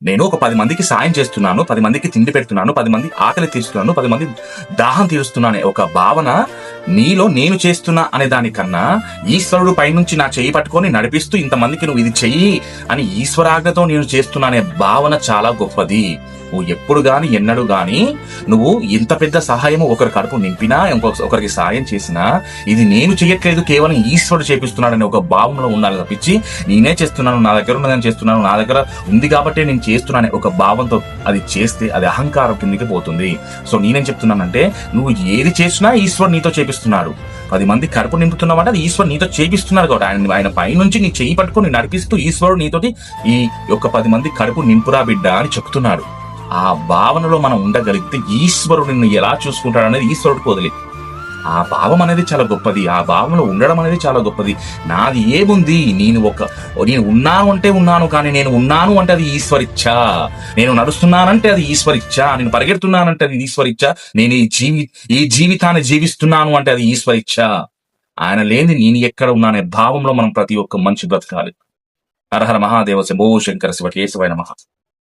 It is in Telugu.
నేను ఒక 10 మందికి సాయం చేస్తున్నాను, 10 మందికి తిండి పెడుతున్నాను, 10 మంది ఆకలి తీరుస్తున్నాను, 10 మంది దాహం తీరుస్తున్నాను ఒక భావన నీలో నేను చేస్తున్నా అనే దానికన్నా ఈశ్వరుడు పైనుంచి నా చెయ్యి పట్టుకొని నడిపిస్తూ ఇంతమందికి నువ్వు ఇది చెయ్యి అని ఈశ్వరాజ్ఞతో నేను చేస్తున్నా అనే భావన చాలా గొప్పది. నువ్వు ఎప్పుడు గాని ఎన్నడూ గాని నువ్వు ఇంత పెద్ద సహాయము ఒకరి కడుపు నింపినా ఒకరికి సాయం చేసినా ఇది నేను చేయట్లేదు, కేవలం ఈశ్వరుడు చేపిస్తున్నాడనే ఒక భావనలో ఉండాలి తప్పించి నేనే చేస్తున్నాను, నా దగ్గర ఉన్నదని చేస్తున్నాను, నా దగ్గర ఉంది కాబట్టి నేను చేస్తున్నానే ఒక భావంతో అది చేస్తే అది అహంకారం కిందికి పోతుంది. సో నేనేం చెప్తున్నానంటే నువ్వు ఏది చేసినా ఈశ్వరుడు నీతో చేపిస్తున్నాడు. 10 మంది కడుపు నింపుతున్నావంటే అది ఈశ్వరుడు నీతో చేపిస్తున్నాడు కాబట్టి ఆయన పైనుంచి నీ చేయి పట్టుకొని నడిపిస్తూ ఈశ్వరుడు నీతోటి ఈ యొక్క 10 మంది కడుపు నింపురా బిడ్డ అని చెప్తున్నాడు. ఆ భావనలో మనం ఉండగలిగితే ఈశ్వరుడు నిన్ను ఎలా చూసుకుంటాడు అనేది ఈశ్వరుడికి వదిలి. ఆ భావం అనేది చాలా గొప్పది, ఆ భావంలో ఉండడం అనేది చాలా గొప్పది. నాది ఏముంది, నేను ఉన్నాను అంటే ఉన్నాను, కానీ నేను ఉన్నాను అంటే అది ఈశ్వరిచ్చ, నేను నడుస్తున్నానంటే అది ఈశ్వరిచ్చ, నేను పరిగెడుతున్నానంటే అది ఈశ్వరిచ్చ, నేను ఈ జీవితాన్ని జీవిస్తున్నాను అంటే అది ఈశ్వరిచ్చ. ఆయన లేని నేను ఎక్కడ ఉన్నానే భావంలో మనం ప్రతి ఒక్క మనిషి బ్రతకాలి. హర హర మహాదేవ శంభో శంకర శివ కేశవాయ నమః.